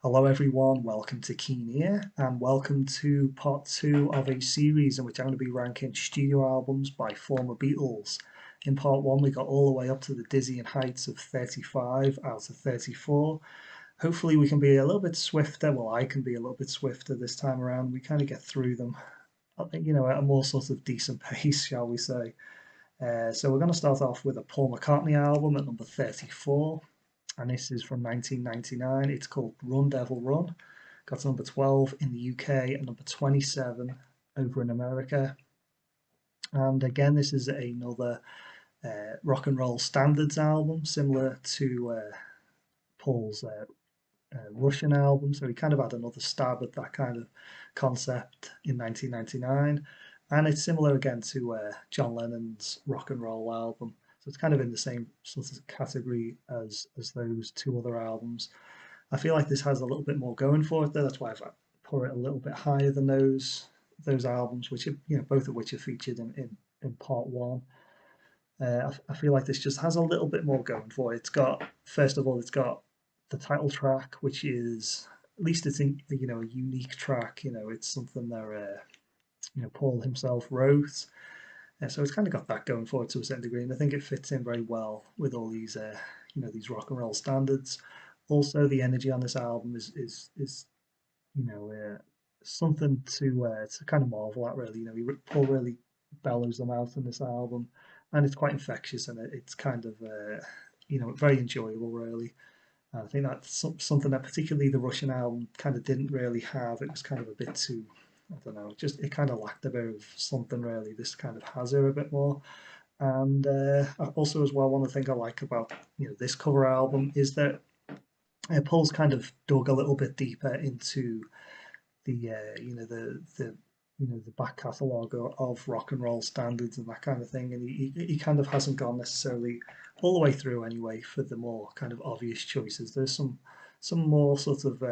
Hello everyone, welcome to Keen Ear and welcome to part two of a series in which I'm going to be ranking studio albums by former Beatles. In part one we got all the way up to the dizzying heights of 35 out of 34. Hopefully we can be a little bit swifter, well I can be a little bit swifter this time around. We kind of get through them, I think, at a more sort of decent pace, shall we say. So we're going to start off with a Paul McCartney album at number 34, and this is from 1999. It's called Run Devil Run. Got to number 12 in the UK and number 27 over in America. And again, this is another rock and roll standards album, similar to Paul's Russian album. So he kind of had another stab at that kind of concept in 1999. And it's similar again to John Lennon's rock and roll album. So it's kind of in the same sort of category as those two other albums. I feel like this has a little bit more going for it, though. That's why I've put it a little bit higher than those albums, which are, both of which are featured in part one. I feel like this just has a little bit more going for it. It's got, first of all, it's got the title track, which is, at least it's in, a unique track. It's something that Paul himself wrote. So it's kind of got that going for it to a certain degree, and I think it fits in very well with all these these rock and roll standards. Also, the energy on this album is you know uh, something to kind of marvel at. Really, Paul really bellows them out in this album, and it's quite infectious, and it's kind of very enjoyable. Really, I think that's something that particularly the Russian album kind of didn't really have. It was kind of a bit too, I don't know, just it kind of lacked a bit of something. Really, this kind of has it a bit more. And also as well, one of the things I like about this cover album is that Paul's kind of dug a little bit deeper into the the back catalogue of rock and roll standards and that kind of thing, and he kind of hasn't gone necessarily all the way through anyway for the more kind of obvious choices. There's some more sort of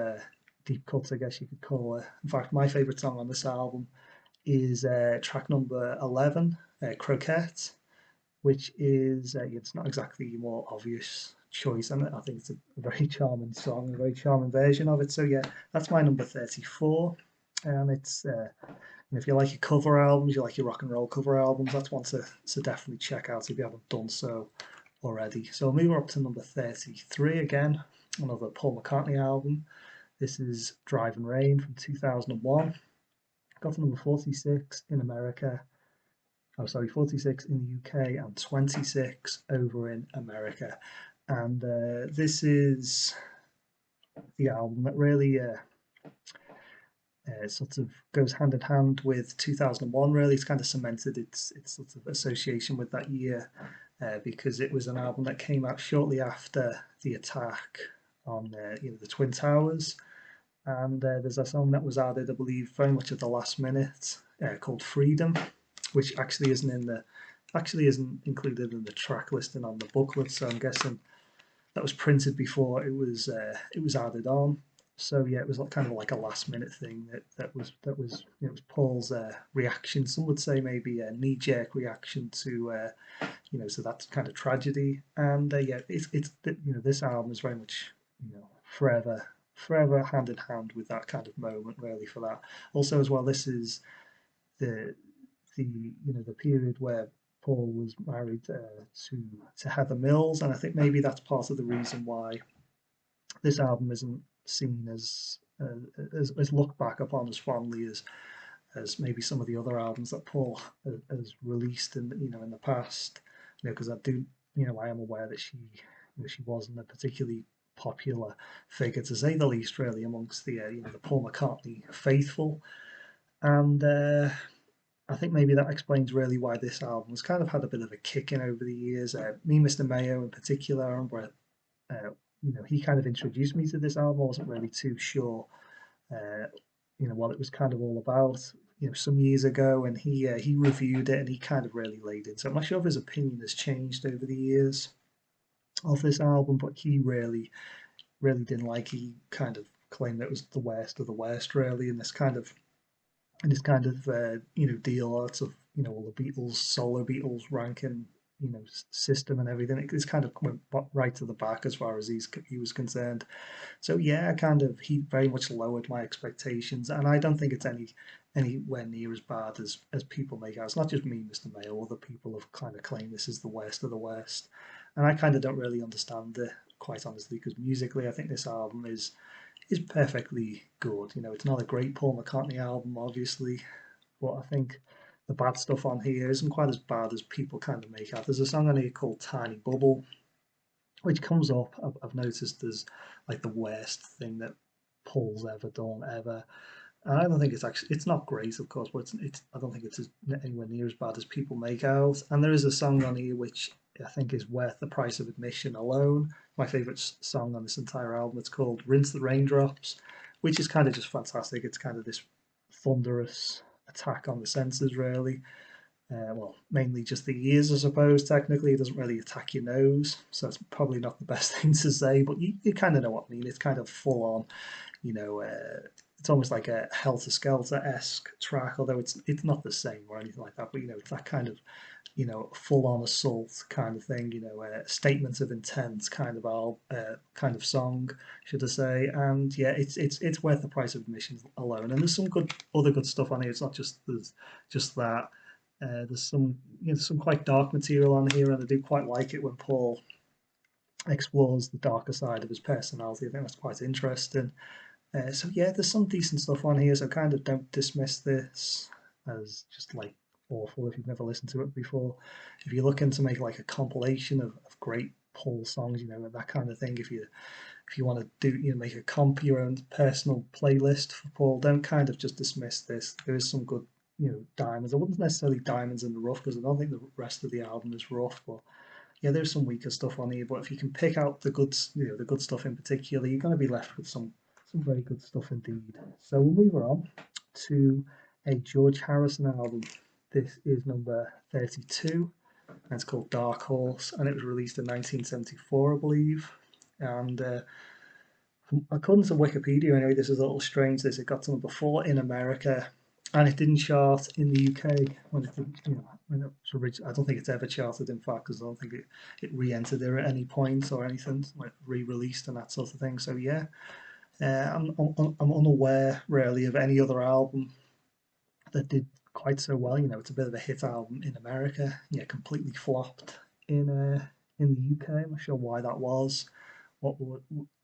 deep cuts, I guess you could call it. In fact, my favourite song on this album is track number 11, Croquette, which is it's not exactly your more obvious choice, and I think it's a very charming song, a very charming version of it. So yeah, that's my number 34, and it's if you like your cover albums, you like your rock and roll cover albums, that's one to definitely check out if you haven't done so already. So moving up to number 33 again, another Paul McCartney album. This is Drive and Rain from 2001. Got to number 46 in America, oh sorry, 46 in the UK and 26 over in America. And this is the album that really sort of goes hand in hand with 2001. Really, it's kind of cemented its sort of association with that year because it was an album that came out shortly after the attack on the Twin Towers. And there's a song that was added, I believe, very much at the last minute called "Freedom," which actually isn't included in the track listing on the booklet. So I'm guessing that was printed before it was added on. So yeah, it was kind of like a last minute thing that was it was Paul's reaction. Some would say maybe a knee jerk reaction to so that's kind of tragedy. And yeah, it's this album is very much forever hand in hand with that kind of moment really for that. Also as well, this is the the period where Paul was married to Heather Mills, and I think maybe that's part of the reason why this album isn't seen as looked back upon as fondly as maybe some of the other albums that Paul has released in the past. Because I do I am aware that she wasn't a particularly popular figure to say the least, really, amongst the Paul McCartney faithful, and I think maybe that explains really why this album has kind of had a bit of a kick in over the years. Me, Mr. Mayo in particular, I remember, he kind of introduced me to this album. I wasn't really too sure, uh, what it was kind of all about, some years ago, and he reviewed it and he kind of really laid into it. I'm not sure if his opinion has changed over the years of this album, but he really didn't like. He kind of claimed that it was the worst of the worst, really, in this kind of deal out of all the Beatles, solo Beatles ranking system and everything. It's kind of went right to the back as far as he was concerned. So yeah, he very much lowered my expectations, and I don't think it's anywhere near as bad as people make out. It's not just me, Mr. Mayo. Other people have kind of claimed this is the worst of the worst, and I kind of don't really understand it, quite honestly, because musically, I think this album is perfectly good. It's not a great Paul McCartney album, obviously, but I think the bad stuff on here isn't quite as bad as people kind of make out. There's a song on here called Tiny Bubble, which comes up. I've noticed as like the worst thing that Paul's ever done ever. And I don't think it's not great, of course, but I don't think it's anywhere near as bad as people make out. And there is a song on here which I think is worth the price of admission alone. My favourite song on this entire album. It's called Rinse the Raindrops, which is kind of just fantastic. It's kind of this thunderous attack on the senses, really. Well, mainly just the ears, I suppose. Technically, it doesn't really attack your nose, so it's probably not the best thing to say, but you kind of know what I mean. It's kind of full on, you know, it's almost like a Helter Skelter esque track, although it's not the same or anything like that. But it's that kind of full on assault kind of thing. Statements of intent kind of kind of song, should I say? And yeah, it's worth the price of admission alone. And there's some other good stuff on here. It's not just that. There's some quite dark material on here, and I do quite like it when Paul explores the darker side of his personality. I think that's quite interesting. So yeah, there's some decent stuff on here. So kind of don't dismiss this as just like awful if you've never listened to it before. If you're looking to make like a compilation of great Paul songs, and that kind of thing, if you want to do make a your own personal playlist for Paul, don't kind of just dismiss this. There is some good diamonds. I wouldn't necessarily diamonds in the rough because I don't think the rest of the album is rough, but yeah, there's some weaker stuff on here. But if you can pick out the good stuff in particular, you're going to be left with some very good stuff indeed. So we'll move on to a George Harrison album. This is number 32, and it's called Dark Horse, and it was released in 1974, I believe. And according to Wikipedia, anyway, this is a little strange. This it got to number 4 in America, and it didn't chart in the UK when it did, when it was originally. I don't think it's ever charted, in fact, because I don't think it re-entered there at any point or anything, like re-released and that sort of thing. So yeah, I'm unaware really of any other album that did quite so well. It's a bit of a hit album in America. Yeah, completely flopped in the UK. I'm not sure why that was. What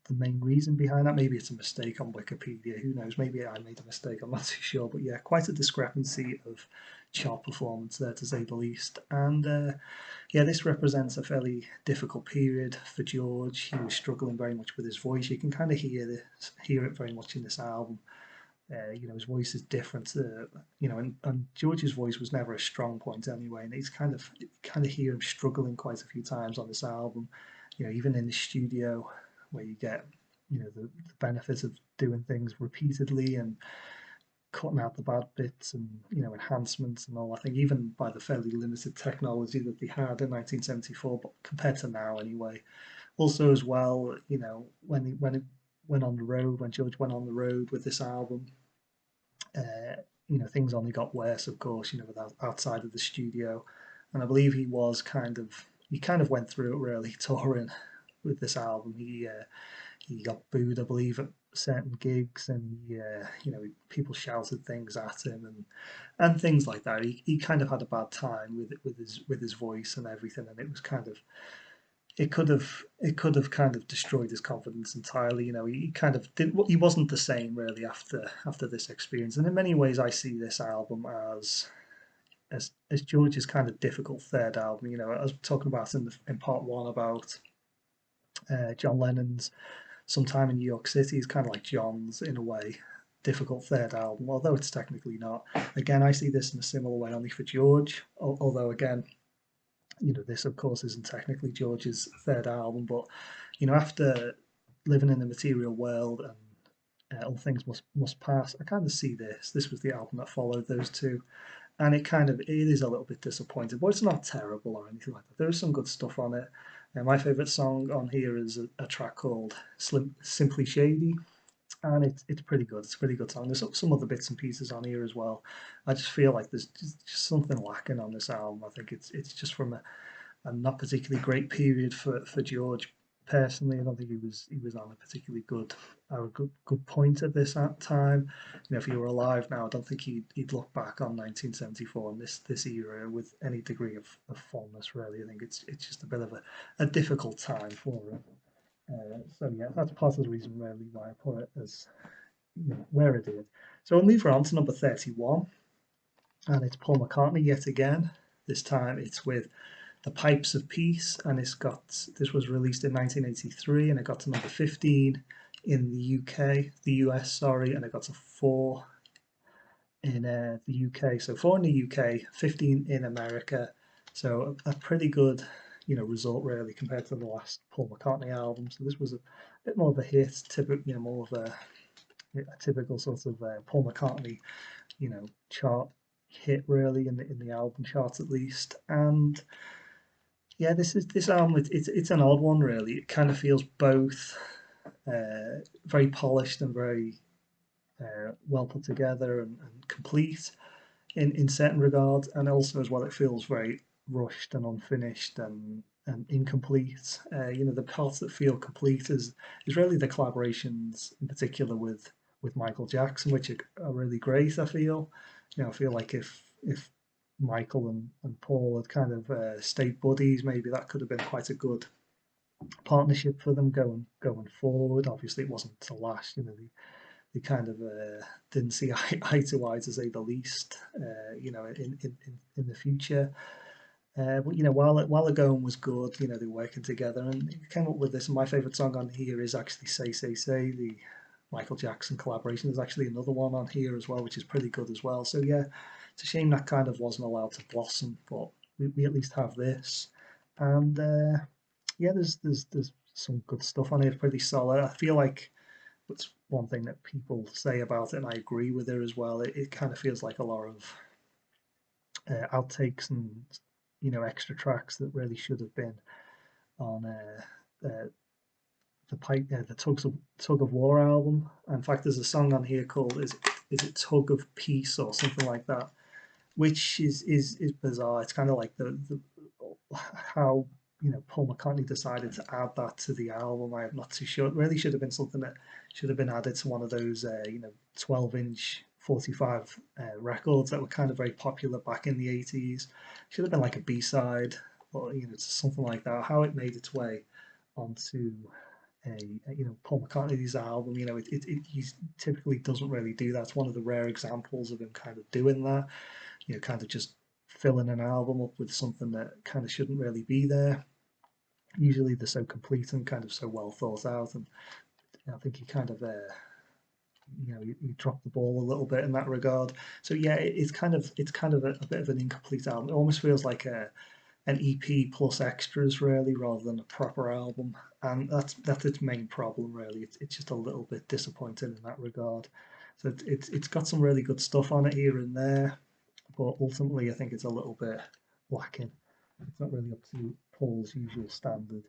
the main reason behind that? Maybe it's a mistake on Wikipedia. Who knows? Maybe I made a mistake. I'm not too sure. But yeah, quite a discrepancy of chart performance there, to say the least. And yeah, this represents a fairly difficult period for George. He was struggling very much with his voice. You can kind of hear it very much in this album. His voice is different. And George's voice was never a strong point anyway. And he's kind of hear him struggling quite a few times on this album. Even in the studio, where you get the benefit of doing things repeatedly and cutting out the bad bits and enhancements and all. I think even by the fairly limited technology that they had in 1974, but compared to now anyway. Also as well, when it went on the road, when George went on the road with this album, things only got worse, of course, without outside of the studio. And I believe he kind of went through it really touring with this album. He got booed, I believe, at certain gigs, and people shouted things at him and things like that. He kind of had a bad time with his voice and everything, and it was it could have kind of destroyed his confidence entirely. He kind of did he wasn't the same really after this experience. And in many ways, I see this album as George's kind of difficult third album. I was talking about in part one about John Lennon's Sometime in New York City is kind of like John's in a way difficult third album, although it's technically not. Again, I see this in a similar way only for George, although again, this of course isn't technically George's third album, but after living in the material world and all things must pass, I kind of see this was the album that followed those two, and it is a little bit disappointing, but it's not terrible or anything like that. There is some good stuff on it. My favourite song on here is a track called Simply Shady, and it's pretty good. It's a pretty good song. There's some other bits and pieces on here as well. I just feel like there's just something lacking on this album. I think it's just from and not particularly great period for George personally. I don't think he was on a particularly good point at this time. You know, if he were alive now, I don't think he'd look back on 1974 and this era with any degree of fondness. Really, I think it's just a bit of a difficult time for him. So yeah, that's part of the reason really why I put it as, you know, where it did. So we'll move on to number 31, and it's Paul McCartney yet again. This time it's with The Pipes of Peace, and this was released in 1983, and it got to number 15 in the US, sorry, and it got to 4 in the UK. So 4 in the UK, 15 in America. So a pretty good, you know, result really compared to the last Paul McCartney album. So this was a bit more of a hit, you know, more of a typical sort of Paul McCartney, you know, chart hit really in the album charts at least. And yeah, this album. It's an odd one really. It kind of feels both very polished and very well put together and complete in certain regards, and also as well it feels very rushed and unfinished and incomplete. You know, the parts that feel complete is really the collaborations in particular with Michael Jackson, which are really great. I feel, you know, I feel like if Michael and Paul had kind of stayed buddies, maybe that could have been quite a good partnership for them going forward. Obviously, it wasn't to last. You know, they kind of didn't see eye to eye, to say the least. You know, in the future. But you know, while the going was good, you know, they were working together and they came up with this. And my favourite song on here is actually "Say Say Say," the Michael Jackson collaboration. There's actually another one on here as well, which is pretty good as well. So yeah, it's a shame that kind of wasn't allowed to blossom, but we at least have this. And yeah, there's some good stuff on here. It's pretty solid. I feel like it's one thing that people say about it, and I agree with her as well. It kind of feels like a lot of outtakes and, you know, extra tracks that really should have been on the Tug of War album. In fact, there's a song on here called is it Tug of Peace or something like that, which is bizarre. It's kind of like the how, you know, Paul McCartney decided to add that to the album. I'm not too sure. It really should have been something that should have been added to one of those you know, 12-inch 45 records that were kind of very popular back in the 80s. Should have been like a B-side or, you know, something like that. How it made its way onto you know, Paul McCartney's album, you know, he typically doesn't really do that. It's one of the rare examples of him kind of doing that, you know, kind of just filling an album up with something that kind of shouldn't really be there. Usually they're so complete and kind of so well thought out, and I think he kind of you know, he dropped the ball a little bit in that regard. So yeah, it's kind of a bit of an incomplete album. It almost feels like an EP plus extras really, rather than a proper album, and that's its main problem really. It's just a little bit disappointing in that regard. So it's got some really good stuff on it here and there, but ultimately I think it's a little bit lacking. It's not really up to Paul's usual standard.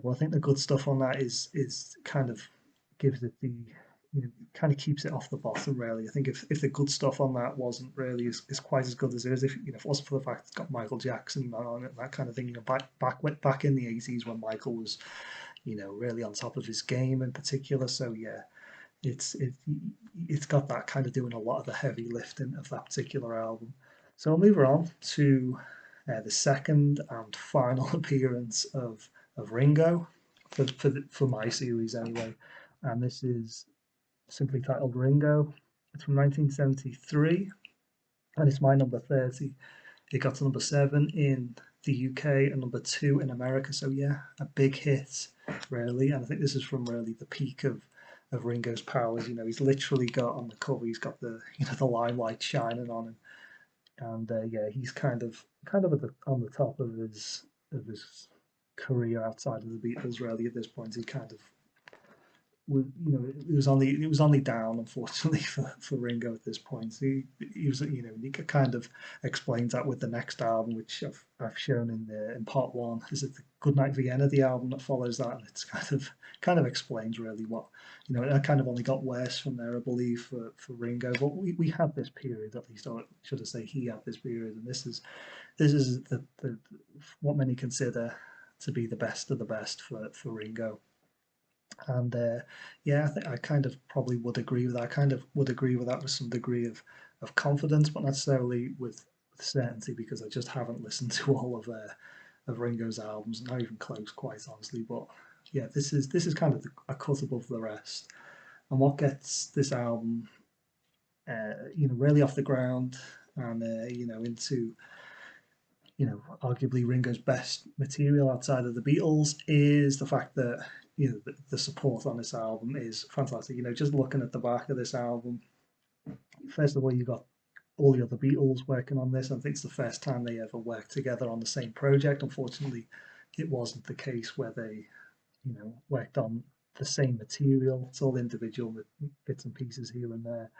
But I think the good stuff on that is kind of gives it the, you know, kind of keeps it off the bottom really. I think if the good stuff on that wasn't really as quite as good as it is, if, you know, if it wasn't for the fact it's got Michael Jackson on it, that kind of thing, you know, back in the 80s when Michael was, you know, really on top of his game in particular. So yeah, it's it it's got that kind of doing a lot of the heavy lifting of that particular album. So I'll move on to the second and final appearance of Ringo for my series anyway, and this is simply titled Ringo. It's from 1973, and it's my number 30. It got to number 7 in the UK and number 2 in America. So yeah, a big hit, really. And I think this is from really the peak of Ringo's powers. You know, he's literally got on the cover, he's got the, you know, the limelight shining on him, and yeah, he's kind of on the top of his career outside of the Beatles. Really, at this point, he kind of it was only down, unfortunately, for Ringo at this point. So he was, he kind of explains that with the next album, which I've shown in part one. Is it the Goodnight Vienna, the album that follows that? And it's kind of explains really what, it kind of only got worse from there, I believe, for Ringo. But we had this period, at least, or should I say, he had this period, and this is the what many consider to be the best of the best for Ringo. And yeah, I think I kind of probably would agree with that. I kind of would agree with that with some degree of confidence, but not necessarily with certainty, because I just haven't listened to all of Ringo's albums, not even close, quite honestly. But yeah, this is kind of a cut above the rest. And what gets this album, really off the ground and into arguably Ringo's best material outside of the Beatles is the fact that the support on this album is fantastic. Just looking at the back of this album, first of all, you've got all the other Beatles working on this. I think it's the first time they ever worked together on the same project. Unfortunately, it wasn't the case where they, worked on the same material. It's all individual bits and pieces here and there.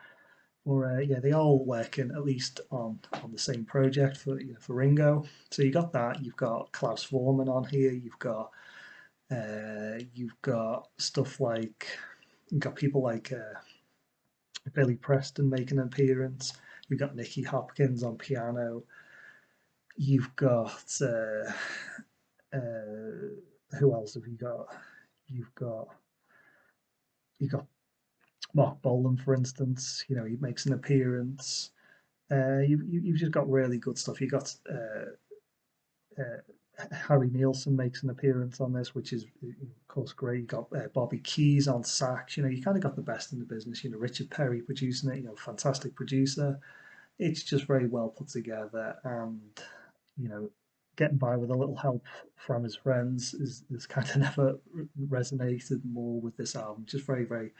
Or yeah, they all working at least on the same project for Ringo. So you got that. You've got Klaus Voormann on here. You've got stuff like you've got people like Billy Preston making an appearance. You've got Nicky Hopkins on piano. You've got who else have you got? You've got you've got Mark Bolan, for instance. He makes an appearance. You've just got really good stuff. You got Harry Nilsson makes an appearance on this, which is of course great. You got Bobby Keys on sax. You kind of got the best in the business. Richard Perry producing it. Fantastic producer. It's just very well put together, and you know, getting by with a little help from his friends is kind of never resonated more with this album. Just very, very,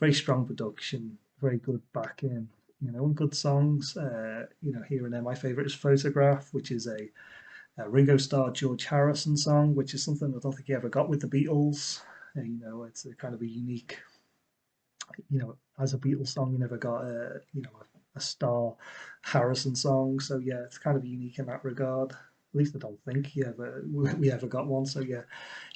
very strong production, very good backing, and good songs. Here and there. My favorite is Photograph, which is a Ringo Starr George Harrison song, which is something I don't think he ever got with the Beatles. It's a kind of a unique, as a Beatles song, you never got a Starr Harrison song. So yeah, it's kind of unique in that regard. At least I don't think we ever got one. So yeah,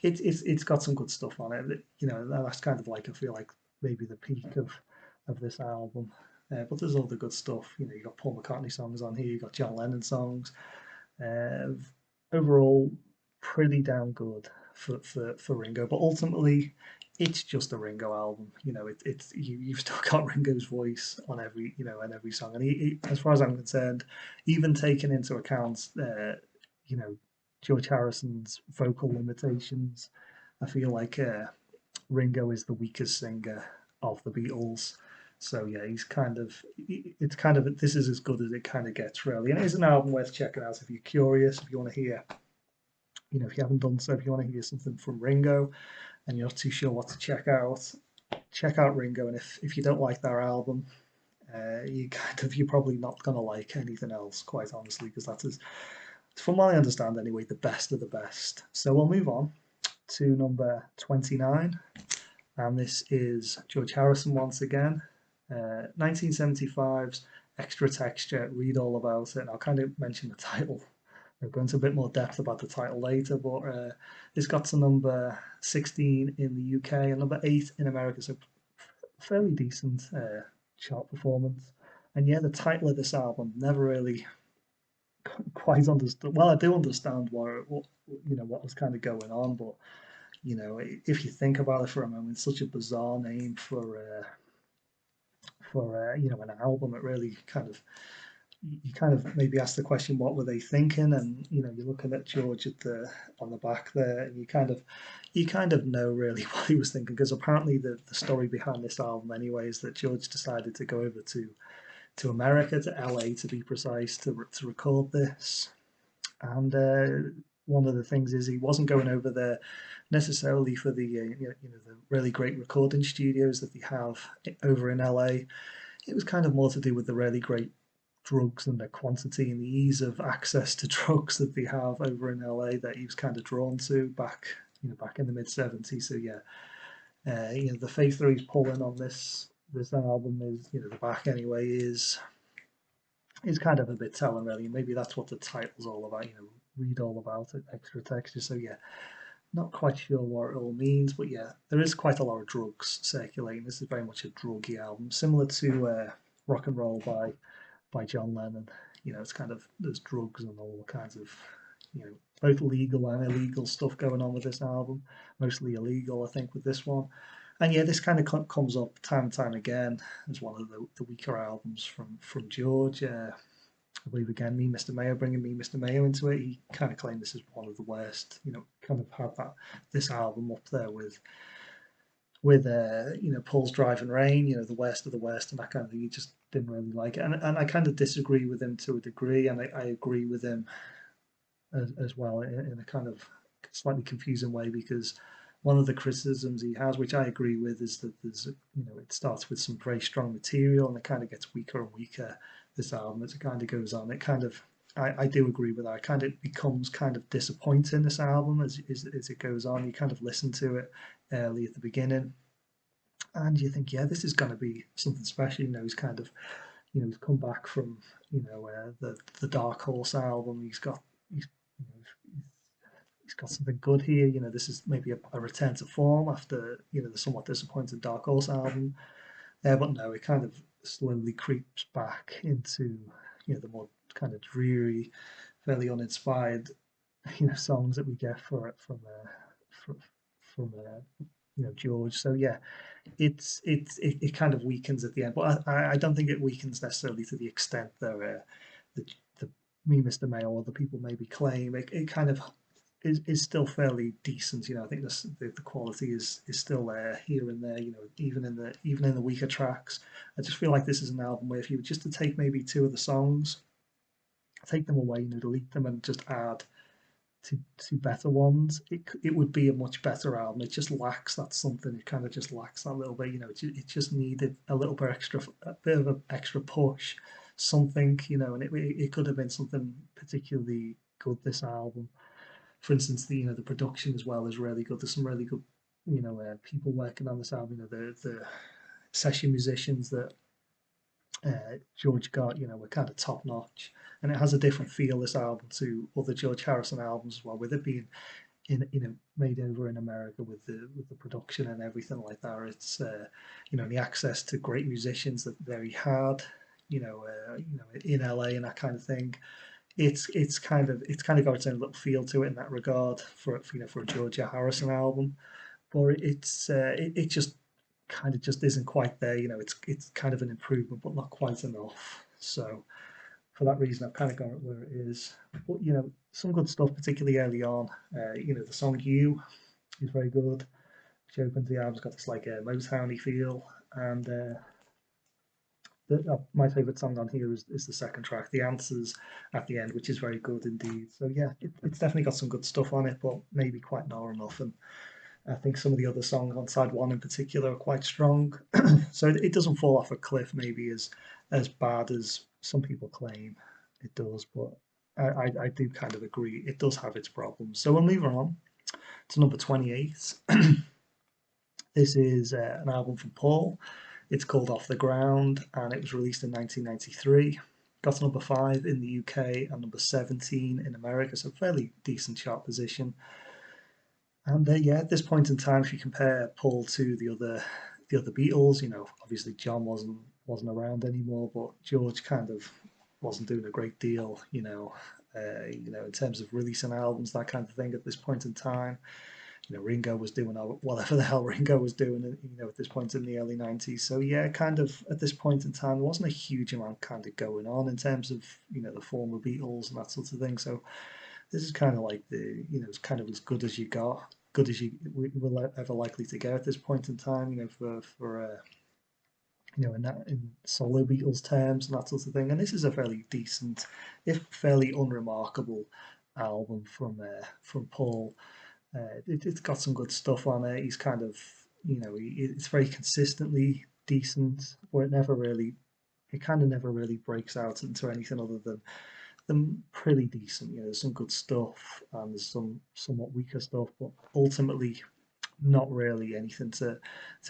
it's got some good stuff on it. That's kind of like, I feel like, maybe the peak of this album. But there's all the good stuff. You got Paul McCartney songs on here. You got John Lennon songs. Uh, Overall, pretty damn good for Ringo. But ultimately, it's just a Ringo album. You've still got Ringo's voice on every song. And as far as I'm concerned, even taking into account you know George Harrison's vocal limitations, I feel like Ringo is the weakest singer of the Beatles. So yeah, it's kind of this is as good as it kind of gets, really. And it is an album worth checking out if you're curious, if you want to hear, if you haven't done so, if you want to hear something from Ringo and you're not too sure what to check out Ringo. And if you don't like their album, you're probably not gonna like anything else, quite honestly, because that is, from what I understand anyway, the best of the best. So we'll move on to number 29, and this is George Harrison once again. 1975's Extra Texture, read all about it. And I'll kind of mention the title. I'll go into a bit more depth about the title later, but it's got to number 16 in the UK and number 8 in America, so fairly decent chart performance. And yeah, the title of this album never really quite understood. Well, I do understand what was kind of going on, but if you think about it for a moment, it's such a bizarre name for an album. It really kind of, you kind of maybe ask the question, what were they thinking? And you're looking at George on the back there, and you kind of know really what he was thinking, because apparently the story behind this album anyway is that George decided to go over to America, to LA to be precise, to record this. And one of the things is he wasn't going over there necessarily for the really great recording studios that they have over in LA. It was kind of more to do with the really great drugs and the quantity and the ease of access to drugs that they have over in LA that he was kind of drawn to back in the mid 70s. So yeah, The faith that he's pulling on this album is, the back anyway, is kind of a bit telling, really. Maybe that's what the title's all about. Read all about it, extra texture. So yeah, not quite sure what it all means, but yeah, there is quite a lot of drugs circulating. This is very much a druggy album, similar to Rock and Roll by John Lennon. It's kind of, there's drugs and all kinds of, both legal and illegal stuff going on with this album. Mostly illegal, I think, with this one. And yeah, this kind of comes up time and time again as one of the weaker albums from George. I believe again, Me, Mr. Mayo, bringing Me, Mr. Mayo into it. He kind of claimed this is one of the worst. Kind of had this album up there with Paul's Driving Rain. The worst of the worst and that kind of thing. He just didn't really like it, and I kind of disagree with him to a degree, and I agree with him as well in a kind of slightly confusing way, because one of the criticisms he has, which I agree with, is that it starts with some very strong material and it kind of gets weaker and weaker, this album, as it kind of goes on. It kind of, I do agree with that. It kind of becomes kind of disappointing, this album, as it goes on. You kind of listen to it early at the beginning and you think, yeah, this is going to be something special. He's kind of, he's come back from, the Dark Horse album. You know, he's got something good here. This is maybe a return to form after the somewhat disappointing Dark Horse album. But no, it kind of slowly creeps back into the more kind of dreary, fairly uninspired songs that we get for it from George. So yeah, it kind of weakens at the end, but I don't think it weakens necessarily to the extent that the me, Mr. Mayo, or the people maybe claim. It kind of is still fairly decent. I think the quality is still there here and there. Even in the weaker tracks. I just feel like this is an album where if you were just to take maybe two of the songs, take them away, delete them, and just add to better ones, it would be a much better album. It just lacks that something. It kind of just lacks that little bit. It just needed a little bit extra, a bit of an extra push, something. And it could have been something particularly good. This album, for instance, the production as well is really good. There's some really good people working on this album. The session musicians that George got, were kind of top notch, and it has a different feel, this album, to other George Harrison albums as well, with it being made over in America with the production and everything like that. It's the access to great musicians that there he had, in LA and that kind of thing. It's kind of got its own little feel to it in that regard for a George Harrison album, but it just isn't quite there. It's kind of an improvement, but not quite enough. So for that reason, I've kind of got it where it is. But some good stuff, particularly early on. The song "You" is very good. Which opens the album. It's got this like a Motowny feel, and my favourite song on here is the second track, "The Answers" at the end, which is very good indeed. So yeah, it's definitely got some good stuff on it, but maybe quite not enough. And I think some of the other songs on side one in particular are quite strong. So it doesn't fall off a cliff maybe as bad as some people claim it does, but I do kind of agree. It does have its problems. So we'll move on to number 28. This is an album from Paul. It's called Off the Ground and it was released in 1993. Got to number 5 in the UK and number 17 in America, so fairly decent chart position. And yeah, at this point in time, if you compare Paul to the other Beatles, obviously John wasn't around anymore, but George kind of wasn't doing a great deal, in terms of releasing albums, that kind of thing at this point in time. Ringo was doing whatever the hell Ringo was doing, at this point in the early 90s. So yeah, kind of at this point in time, there wasn't a huge amount kind of going on in terms of, the former Beatles and that sort of thing. So this is kind of like it's kind of as good as you got, good as you were ever likely to get at this point in time, for in solo Beatles terms and that sort of thing. And this is a fairly decent, if fairly unremarkable album from Paul. It's got some good stuff on it. He's kind of, it's very consistently decent, but it kind of never really breaks out into anything other than pretty decent. There's some good stuff and there's some somewhat weaker stuff, but ultimately not really anything to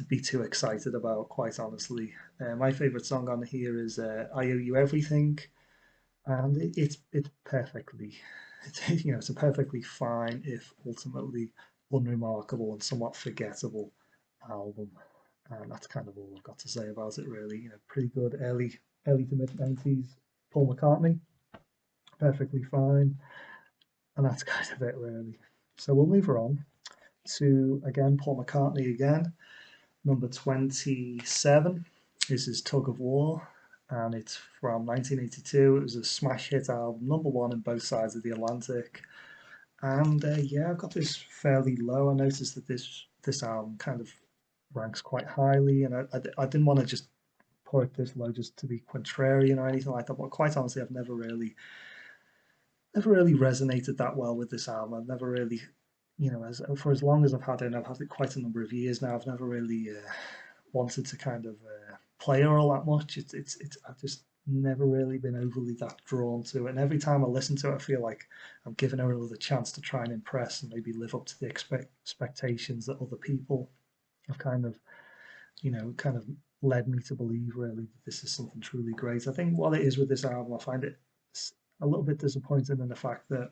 be too excited about, quite honestly. My favourite song on here is "I Owe You Everything," and it's perfectly, it's a perfectly fine, if ultimately unremarkable and somewhat forgettable album. And that's kind of all I've got to say about it, really. Pretty good early to mid 90s Paul McCartney, perfectly fine, and that's kind of it, really. So we'll move on to again Paul McCartney again. Number 27 is his Tug of War, and it's from 1982. It was a smash hit album, number one in both sides of the Atlantic. And yeah, I got this fairly low. I noticed that this album kind of ranks quite highly, and I didn't want to just put it this low just to be contrarian or anything like that. But quite honestly, I've never really resonated that well with this album. I've never really, for as long as I've had it, and I've had it quite a number of years now, I've never really wanted to kind of play her all that much. It's I've just never really been overly that drawn to it. And every time I listen to it, I feel like I'm giving her another chance to try and impress and maybe live up to the expectations that other people have kind of led me to believe really that this is something truly great. I think what it is with this album, I find it a little bit disappointing in the fact that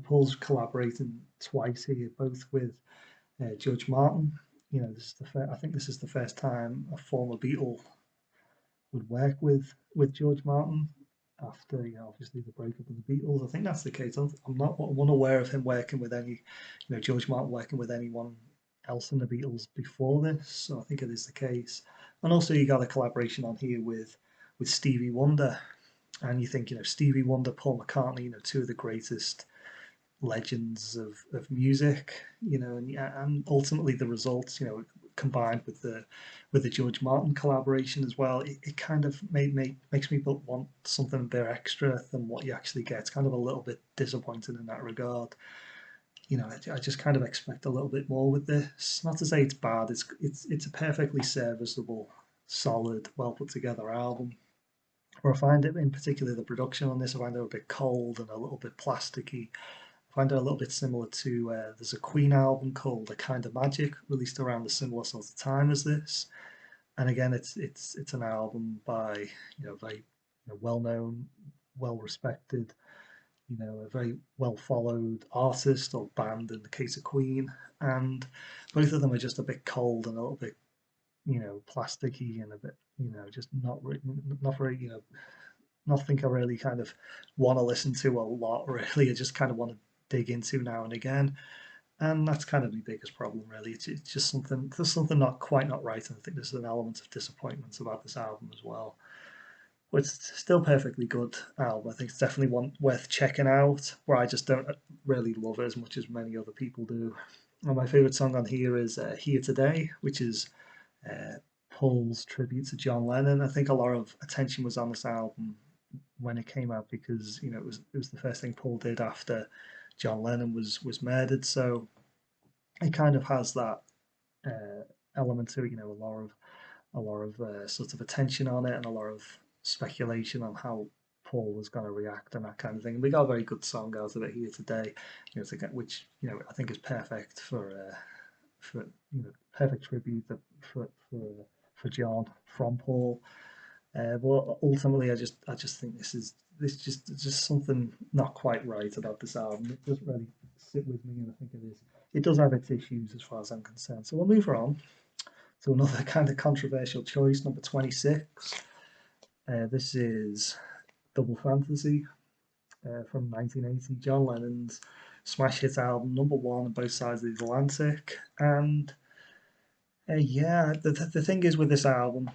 Paul's collaborating twice here, both with George Martin. I think this is the first time a former Beatle would work with George Martin after obviously the breakup of the Beatles. I think that's the case. I'm not unaware of him working with George Martin working with anyone else in the Beatles before this. So I think it is the case. And also you got a collaboration on here with Stevie Wonder, and you think Stevie Wonder, Paul McCartney, two of the greatest legends of music, and ultimately the results, combined with the George Martin collaboration as well, it kind of makes me want something a bit extra than what you actually get. It's kind of a little bit disappointing in that regard. I just kind of expect a little bit more with this. Not to say it's bad. It's a perfectly serviceable, solid, well put together album. Or I find it in particular the production on this, I find it a bit cold and a little bit plasticky. I find it a little bit similar to there's a Queen album called A Kind of Magic, released around a similar sort of time as this. And again, it's an album by very well known, well respected, a very well followed artist or band in the case of Queen, and both of them are just a bit cold and a little bit plasticky and a bit just not very nothing I really kind of want to listen to a lot. Really, I just kind of want to dig into now and again, and that's kind of the biggest problem. Really, it's just there's something not right, and I think there's an element of disappointment about this album as well. But it's still perfectly good album. I think it's definitely one worth checking out. Where I just don't really love it as much as many other people do. And my favorite song on here is "Here Today," which is uh, Paul's tribute to John Lennon. I think a lot of attention was on this album when it came out because it was the first thing Paul did after John Lennon was murdered. So it kind of has that uh, element to it. A lot of sort of attention on it and a lot of speculation on how Paul was going to react and that kind of thing. And we got a very good song out of it here today, which I think is perfect for perfect tribute for John from Paul. But ultimately, I just think this just something not quite right about this album. It doesn't really sit with me, and I think it is. It does have its issues as far as I'm concerned. So we'll move on to another kind of controversial choice, number 26. This is Double Fantasy from 1980, John Lennon's smash hit album, number one on both sides of the Atlantic. And yeah, the thing is with this album,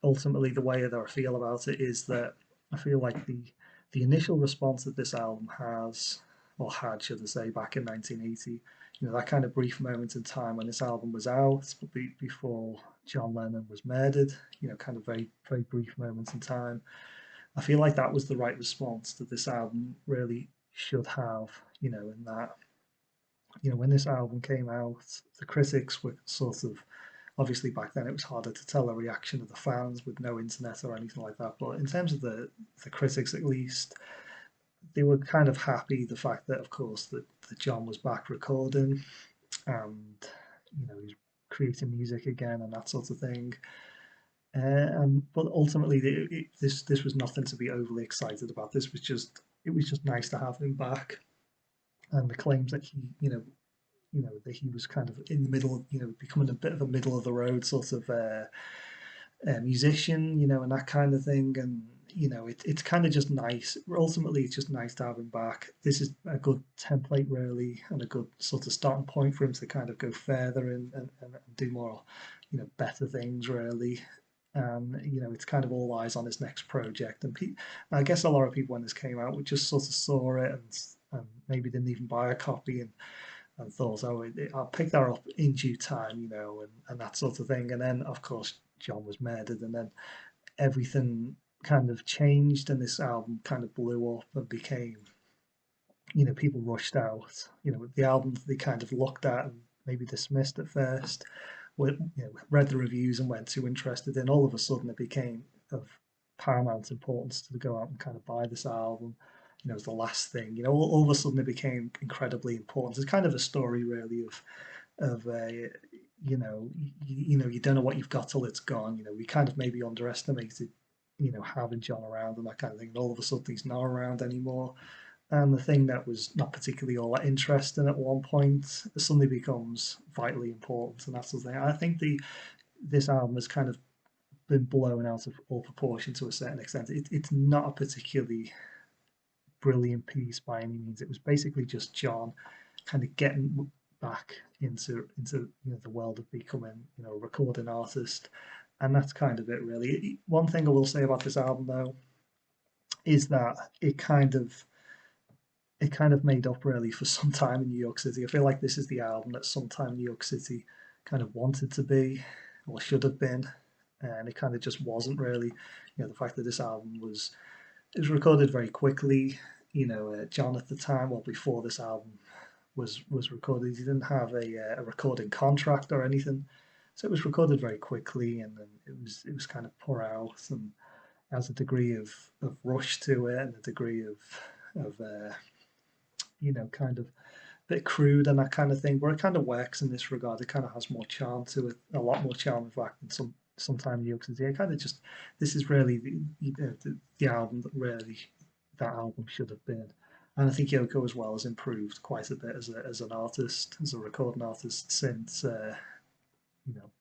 ultimately the way that I feel about it is that I feel like the initial response that this album has, or had, should I say, back in 1980, that kind of brief moment in time when this album was out, before John Lennon was murdered, kind of very, very brief moments in time. I feel like that was the right response that this album really should have, in that, when this album came out, the critics were sort of, obviously back then it was harder to tell the reaction of the fans with no internet or anything like that. But in terms of the critics, at least, they were kind of happy the fact that, of course, that John was back recording, and he's creating music again and that sort of thing. But ultimately, this was nothing to be overly excited about. This was just it was just nice to have him back, and the claims that that he was kind of in the middle, becoming a bit of a middle of the road sort of musician, and that kind of thing. And it's kind of just nice. Ultimately, it's just nice to have him back. This is a good template, really, and a good sort of starting point for him to kind of go further and do more, better things, really. And it's kind of all eyes on his next project. And I guess a lot of people when this came out, we just sort of saw it and maybe didn't even buy a copy and thought, oh, I'll pick that up in due time, and that sort of thing. And then, of course, John was murdered, and then everything kind of changed, and this album kind of blew up and became, people rushed out. The albums they kind of looked at and maybe dismissed at first, read the reviews and weren't too interested in. All of a sudden, it became of paramount importance to go out and kind of buy this album. It was the last thing. All of a sudden, it became incredibly important. It's kind of a story, really, of you don't know what you've got till it's gone. We kind of maybe underestimated, having John around and that kind of thing. And all of a sudden, he's not around anymore. And the thing that was not particularly all that interesting at one point suddenly becomes vitally important, and that's the thing. I think this album has kind of been blown out of all proportion to a certain extent. It's not a particularly brilliant piece by any means. It was basically just John kind of getting back into the world of becoming a recording artist, and that's kind of it really. One thing I will say about this album though is that it kind of made up really for some time in New York City. I feel like this is the album that sometime New York City kind of wanted to be or should have been, and it kind of just wasn't really. The fact that this album was recorded very quickly. John at the time, well before this album was recorded, he didn't have a recording contract or anything, so it was recorded very quickly, and then it was kind of put out and has a degree of rush to it and a degree of kind of bit crude and that kind of thing, but it kind of works in this regard. It kind of has more charm to it, a lot more charm, in fact, than sometime New York City. I kind of just this is really the album that really that album should have been. And I think Yoko as well has improved quite a bit as an artist, as a recording artist since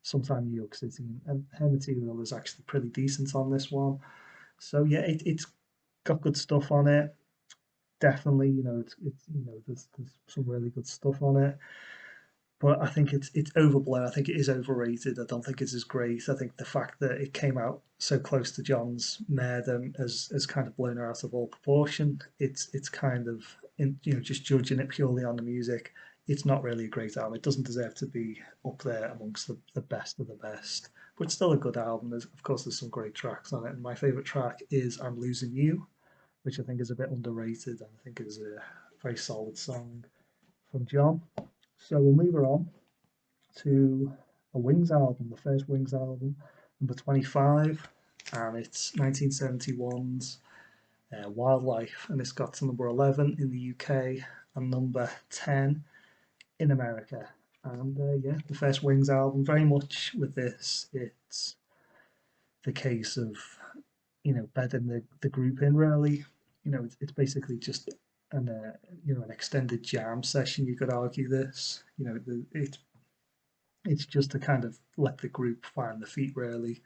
sometime New York City. And her material is actually pretty decent on this one. So yeah, it's got good stuff on it. Definitely, there's some really good stuff on it, but I think it's overblown. I think it is overrated. I don't think it's as great. I think the fact that it came out so close to John's Mare has kind of blown her out of all proportion. It's kind of just judging it purely on the music. It's not really a great album. It doesn't deserve to be up there amongst the best of the best. But it's still a good album. Of course, there's some great tracks on it. And my favourite track is "I'm Losing You," which I think is a bit underrated and I think is a very solid song from John. So we'll move her on to a Wings album, the first Wings album, number 25, and it's 1971's Wildlife, and it's got to number 11 in the UK and number 10 in America. And yeah, the first Wings album, very much with this, it's the case of bedding the group in really. It's basically just an extended jam session. You could argue this. It's just to kind of let the group find their feet really.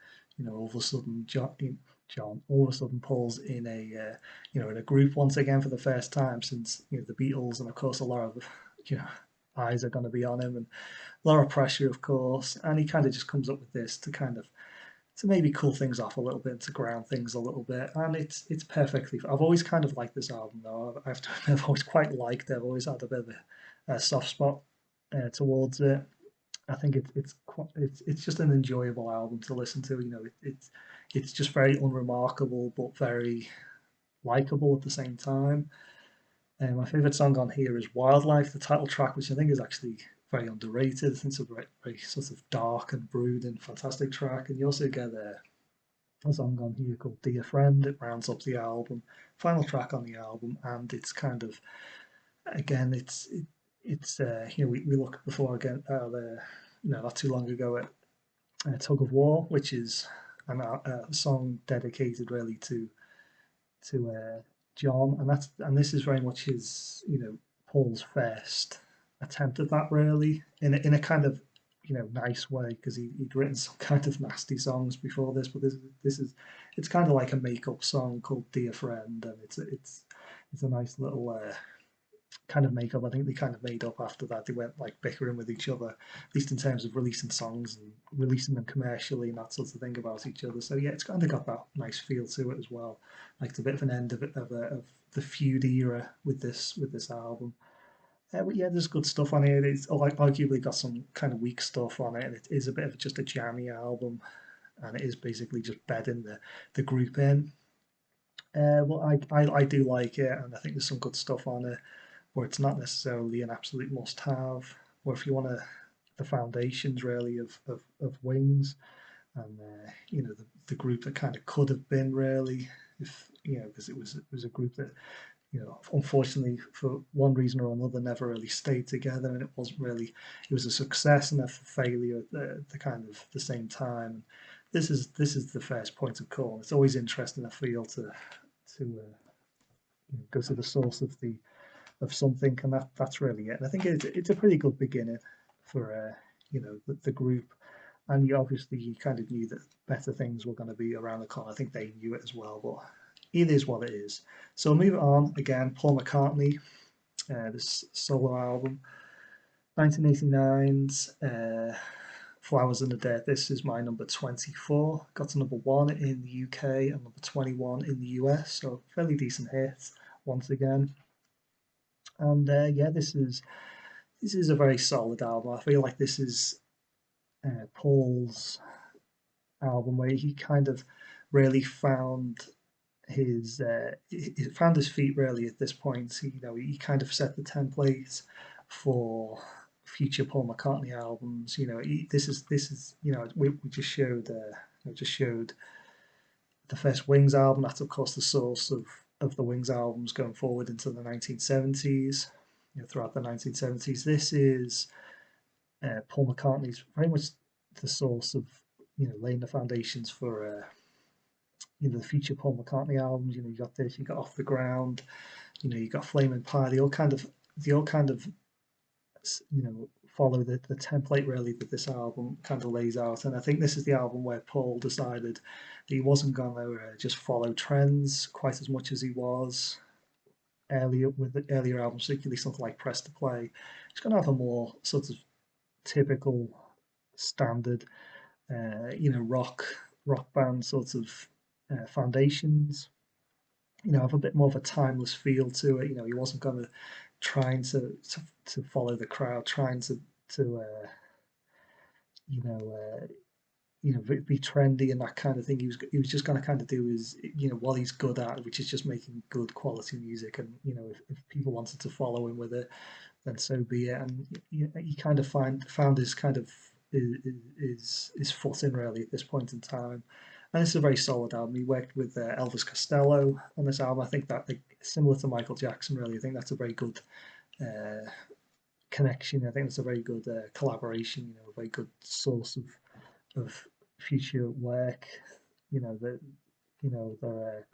All of a sudden John all of a sudden pulls in in a group once again for the first time since the Beatles, and of course a lot of eyes are going to be on him and a lot of pressure, of course, and he kind of just comes up with this to maybe cool things off a little bit, to ground things a little bit, and it's perfectly. I've always kind of liked this album though. I have to admit, I've always quite liked it. I've always had a bit of a soft spot towards it. I think it's just an enjoyable album to listen to. It's just very unremarkable but very likable at the same time. My favourite song on here is Wildlife, the title track, which I think is actually very underrated. I think it's a very sort of dark and brooding, fantastic track. And you also get a song on here called Dear Friend. It rounds up the album, final track on the album, and it's kind of, again, it's we look before again not too long ago at Tug of War, which is a song dedicated really to John, and this is very much his Paul's first attempt at that really in a kind of nice way because he'd written some kind of nasty songs before this, but this is it's kind of like a make-up song called Dear Friend, and it's a nice little kind of makeup. I think they kind of made up after that. They went like bickering with each other, at least in terms of releasing songs and releasing them commercially and that sort of thing about each other. So yeah, it's kind of got that nice feel to it as well. Like it's a bit of an end of the feud era with this album. But yeah, there's good stuff on here. It's like arguably got some kind of weak stuff on it, and it is a bit of just a jammy album, and it is basically just bedding the group in. Well, I do like it, and I think there's some good stuff on it where it's not necessarily an absolute must-have, or if you want to, the foundations really of Wings, and the group that kind of could have been really, if because it was a group that unfortunately for one reason or another never really stayed together, and it was a success and a failure at the kind of the same time. This is the first point of call. It's always interesting, I feel, to go to the source of something, and that's really it. And I think it's a pretty good beginning for the group. And you kind of knew that better things were going to be around the corner. I think they knew it as well, but it is what it is. So we'll move it on again. Paul McCartney, this solo album, 1989's Flowers in the Dirt. This is my number 24. Got to number one in the UK and number 21 in the US. So fairly decent hit once again. And yeah, this is a very solid album. I feel like this is Paul's album where he kind of really he found his feet really at this point. He kind of set the template for future Paul McCartney albums. This is we just showed the first Wings album. That's of course the source of the Wings albums going forward into the 1970s. Throughout the 1970s, this is Paul McCartney's very much the source of laying the foundations for the future Paul McCartney albums. You got this, you got Off the Ground, you got Flaming Pie. They all kind of follow the template really that this album kind of lays out. And I think this is the album where Paul decided that he wasn't going to just follow trends quite as much as he was earlier with the earlier albums, particularly something like Press to Play. He's going to have a more sort of typical standard rock band sort of foundations. Have a bit more of a timeless feel to it. He wasn't going to trying to follow the crowd, trying to be trendy and that kind of thing. He was just going to kind of do his what he's good at, which is just making good quality music. And if people wanted to follow him with it, then so be it. And he kind of found his kind of his footing really at this point in time. And it's a very solid album. He worked with Elvis Costello on this album. I think that, like, similar to Michael Jackson, really. I think that's a very good connection. I think it's a very good collaboration. A very good source of future work. That they're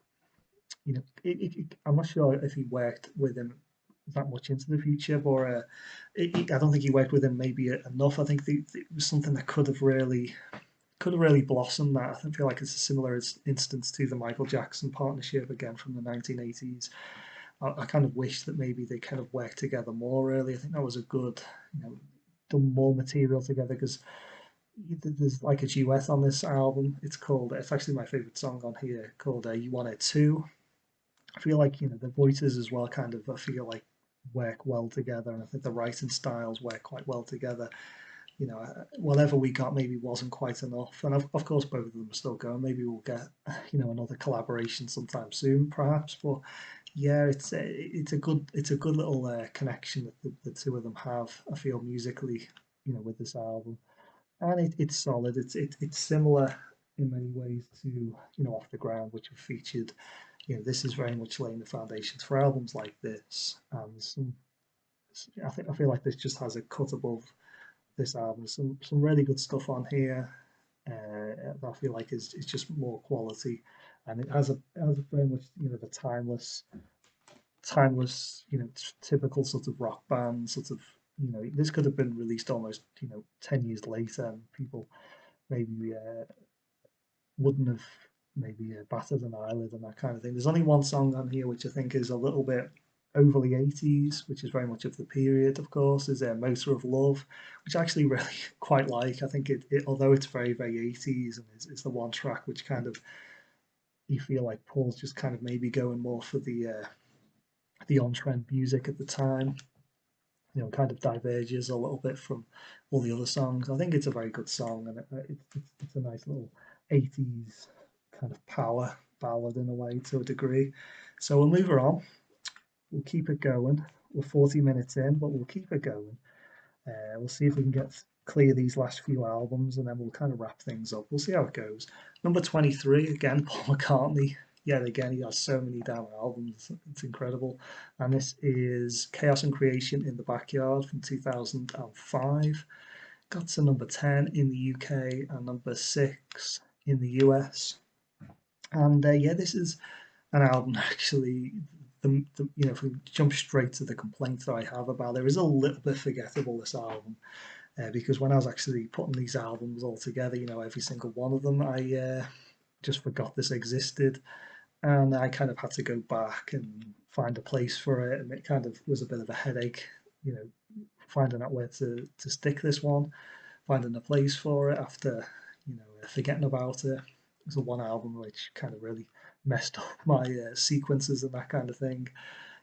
I'm not sure if he worked with him that much into the future, but I don't think he worked with him maybe enough. I think it was something that could have really blossomed. That I feel like it's a similar instance to the Michael Jackson partnership again from the 1980s. I kind of wish that maybe they kind of worked together more. Really, I think that was a good, done more material together because there's like a duet on this album. It's actually my favorite song on here called "You Want It Too." I feel like the voices as well kind of I feel like work well together, and I think the writing styles work quite well together. Whatever we got maybe wasn't quite enough. And of course, both of them are still going. Maybe we'll get, another collaboration sometime soon, perhaps. But yeah, it's a good little connection that the two of them have. I feel musically, with this album, and it's solid. It's similar in many ways to Off the Ground, which we featured. This is very much laying the foundations for albums like this, and I feel like this just has a cut above this album. Some really good stuff on here. I feel like is just more quality, and it has a very much the timeless typical sort of rock band sort of this could have been released almost 10 years later, and people maybe wouldn't have maybe battered an eyelid and that kind of thing. There's only one song on here which I think is a little bit overly 80s, which is very much of the period, of course, is Motor of Love, which I actually really quite like. I think although it's very 80s, and it's the one track which kind of you feel like Paul's just kind of maybe going more for the on-trend music at the time, kind of diverges a little bit from all the other songs. I think it's a very good song, and it's a nice little 80s kind of power ballad in a way to a degree. So we'll move her on. We'll keep it going. We're 40 minutes in, but we'll keep it going. We'll see if we can clear these last few albums, and then we'll kind of wrap things up. We'll see how it goes. Number 23, again, Paul McCartney. Yet again, he has so many damn albums. It's incredible. And this is Chaos and Creation in the Backyard from 2005. Got to number 10 in the UK and number 6 in the US. And yeah, this is an album actually. If we jump straight to the complaints that I have about it, is a little bit forgettable, this album, because when I was actually putting these albums all together, every single one of them, I just forgot this existed, and I kind of had to go back and find a place for it, and it kind of was a bit of a headache, finding out where to stick this one, finding a place for it after forgetting about it. It was the one album which kind of really messed up my sequences and that kind of thing.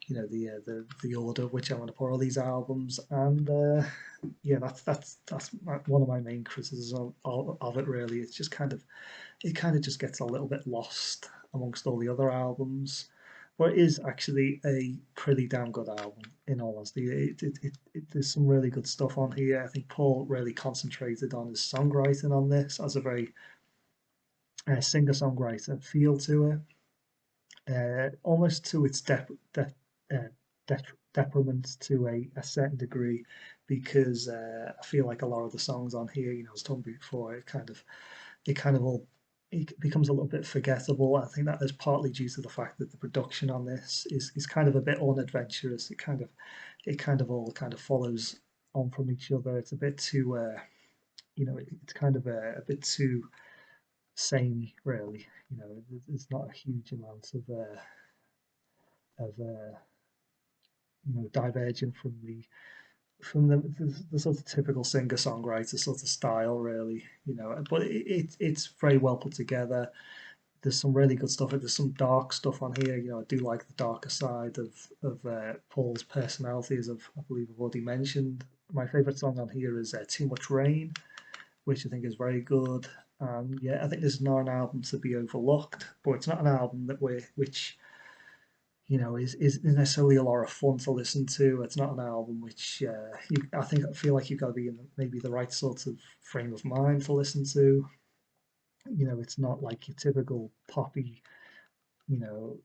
The order which I want to put all these albums, and yeah, that's one of my main criticisms of it. Really, it's just it kind of just gets a little bit lost amongst all the other albums. But it is actually a pretty damn good album, in all honesty. There's some really good stuff on here. I think Paul really concentrated on his songwriting on this, as a very singer-songwriter feel to it, almost to its uh, detriment to a certain degree, because I feel like a lot of the songs on here, I was talking before, it kind of all it becomes a little bit forgettable. I think that is partly due to the fact that the production on this is kind of a bit unadventurous. It kind of all kind of follows on from each other. It's a bit too it's kind of a bit too samey, really. There's not a huge amount of diverging from the sort of typical singer-songwriter sort of style, really. But it's very well put together. There's some really good stuff. There's some dark stuff on here. I do like the darker side of Paul's personality, as I believe I've already mentioned. My favourite song on here is "Too Much Rain," which I think is very good. Yeah, I think this is not an album to be overlooked, but it's not an album which is necessarily a lot of fun to listen to. It's not an album which I feel like you've got to be in maybe the right sort of frame of mind to listen to. It's not like your typical poppy, you know,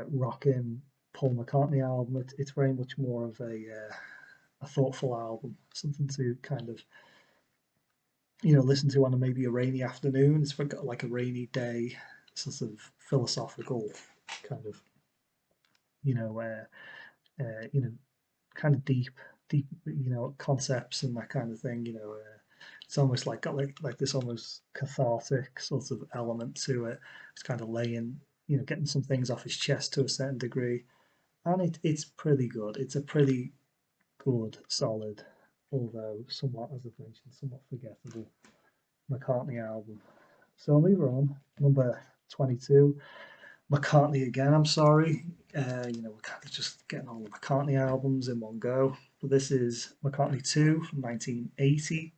rocking Paul McCartney album. It's very much more of a thoughtful album, something to kind of listen to on maybe a rainy afternoon. It's for like a rainy day, sort of philosophical kind of you know uh, uh, you know kind of deep concepts and that kind of thing. It's almost like got like this almost cathartic sort of element to it. It's kind of getting some things off his chest to a certain degree, and it's pretty good. It's a pretty good, solid, although somewhat, as I've mentioned, somewhat forgettable McCartney album. So I'll move on. Number 22, McCartney again. I'm sorry. We're kind of just getting all the McCartney albums in one go. But this is McCartney 2 from 1980.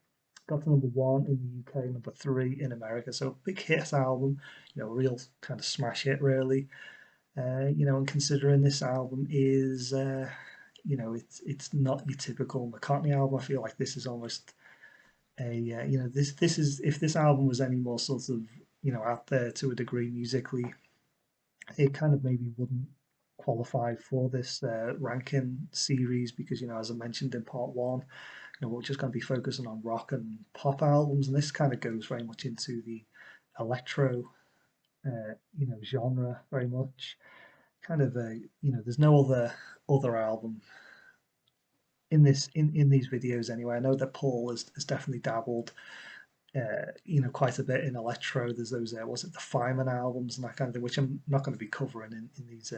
Got to number 1 in the UK, number 3 in America. So big hit album, a real kind of smash hit, really. And considering this album is, it's not your typical McCartney album. I feel like this is almost this is, if this album was any more sort of out there to a degree musically, it kind of maybe wouldn't qualify for this ranking series, because as I mentioned in part one, we're just going to be focusing on rock and pop albums, and this kind of goes very much into the electro, genre very much. Kind of a, there's no other album in these videos anyway. I know that Paul has definitely dabbled, quite a bit in electro. There's those, was it the Fireman albums and that kind of thing, which I'm not going to be covering in these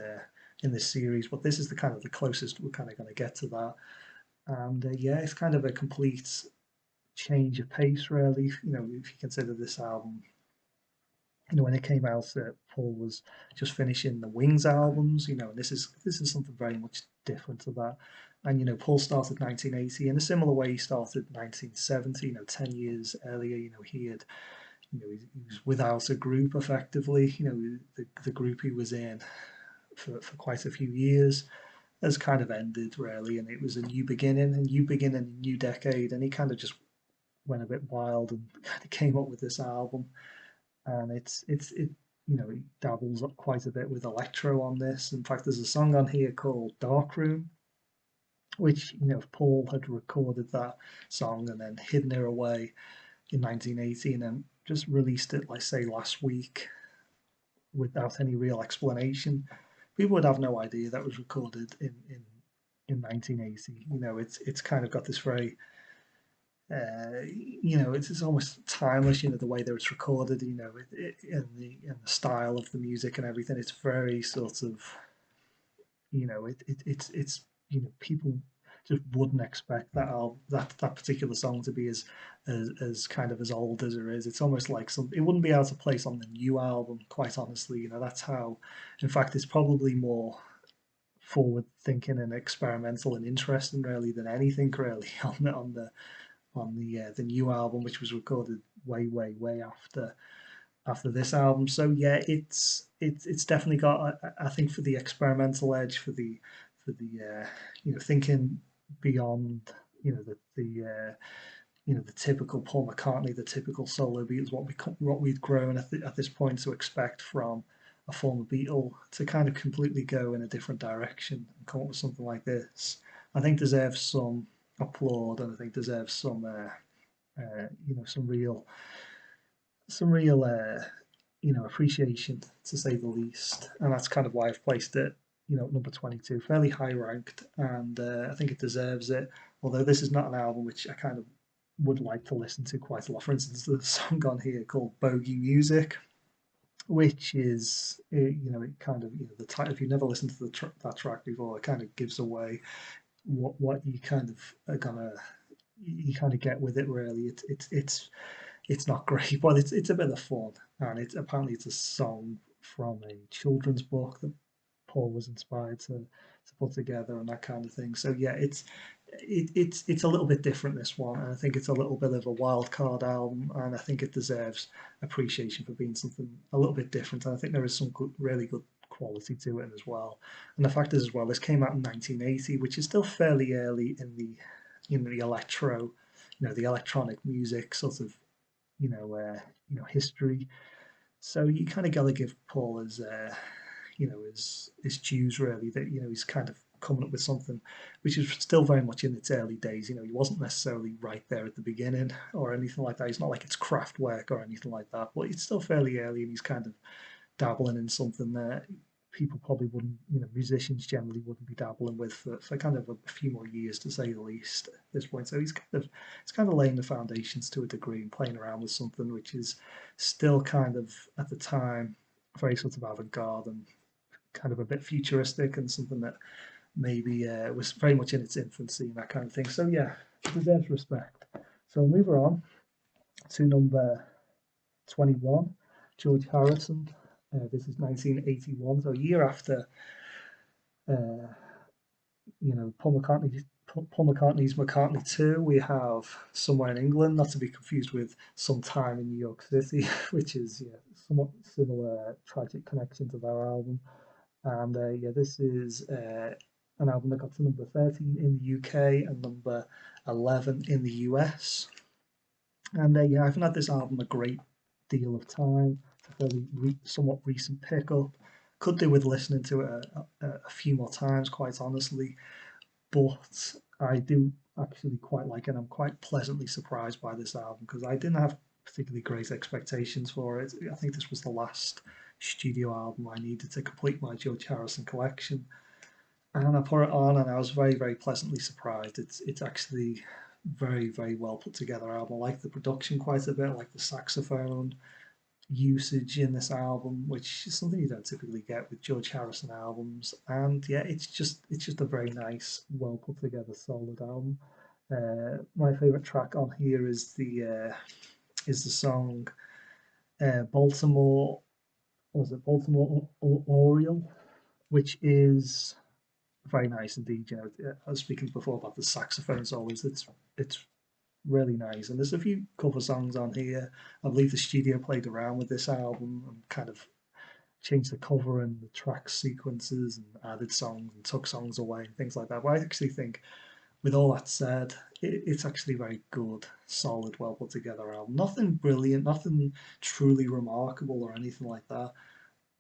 in this series, but this is the kind of the closest we're kind of going to get to that. And yeah, it's kind of a complete change of pace, really. If you consider this album, when it came out, Paul was just finishing the Wings albums, and this is something very much different to that. And Paul started 1980 in a similar way he started 1970. 10 years earlier, he was without a group effectively. The group he was in for quite a few years has kind of ended really, and it was a new beginning, a new decade, and he kind of just went a bit wild and kind of came up with this album. And it dabbles up quite a bit with electro on this. In fact, there's a song on here called Dark Room, which if Paul had recorded that song and then hidden it away in 1980 and then just released it, like say last week, without any real explanation, people would have no idea that was recorded in 1980. It's kind of got this very it's almost timeless. The way that it's recorded. And the style of the music and everything. It's very sort of, it's people just wouldn't expect that particular song to be as kind of as old as it is. It's almost like it wouldn't be out of place on the new album. Quite honestly, that's how. In fact, it's probably more forward thinking and experimental and interesting really than anything really on the new album, which was recorded way after this album. So yeah, it's definitely got, I think, for the experimental edge, for the thinking beyond the typical Paul McCartney, the typical solo Beatles, what we've grown at this point to expect from a former Beatle, to kind of completely go in a different direction and come up with something like this. I think deserves some applaud, and I think deserves some real appreciation, to say the least. And that's kind of why I've placed it, at number 22, fairly high ranked, and I think it deserves it. Although this is not an album which I kind of would like to listen to quite a lot. For instance, there's a song on here called Bogey Music, which is, it kind of, the title. If you never listened to that track before, it kind of gives away what you kind of are gonna you kind of get with it. Really, it's not great, but it's a bit of fun, and it's a song from a children's book that Paul was inspired to put together and that kind of thing. So yeah, it's a little bit different, this one, and I think it's a little bit of a wild card album, and I think it deserves appreciation for being something a little bit different. And I think there is some really good quality to it as well. And the fact is as well, this came out in 1980, which is still fairly early in the electro, the electronic music sort of, history. So you kind of got to give Paul his dues really, that he's kind of coming up with something which is still very much in its early days. He wasn't necessarily right there at the beginning or anything like that. It's not like it's craft work or anything like that, but it's still fairly early, and he's kind of dabbling in something that people probably wouldn't, musicians generally wouldn't be dabbling with for kind of a few more years, to say the least, at this point. So he's kind of laying the foundations to a degree and playing around with something which is still kind of, at the time, very sort of avant-garde and kind of a bit futuristic, and something that maybe was very much in its infancy and that kind of thing. So yeah, deserves respect. So we'll move on to number 21, George Harrison. This is 1981, so a year after uh, Paul McCartney's McCartney 2. We have Somewhere in England, not to be confused with Sometime in New York City, which is, somewhat similar tragic connection to their album. And yeah, this is an album that got to number 13 in the UK and number 11 in the US. And yeah, I haven't had this album a great deal of time. It's a fairly somewhat recent pickup. Could do with listening to it a few more times, quite honestly. But I do actually quite like, and I'm quite pleasantly surprised by this album because I didn't have particularly great expectations for it. I think this was the last studio album I needed to complete my George Harrison collection, and I put it on, and I was very, very pleasantly surprised. It's actually very, very well put together album. I like the production quite a bit. I like the saxophone usage in this album, which is something you don't typically get with George Harrison albums. And yeah, it's just a very nice, well put together, solid album. My favorite track on here is the song Baltimore. Was it Baltimore Oriole? Which is very nice indeed. I was speaking before about the saxophone solos. It's really nice, and there's a few cover songs on here. I believe the studio played around with this album and kind of changed the cover and the track sequences and added songs and took songs away and things like that. But I actually think, with all that said, it's actually a very good, solid, well put together album. Nothing brilliant, nothing truly remarkable or anything like that,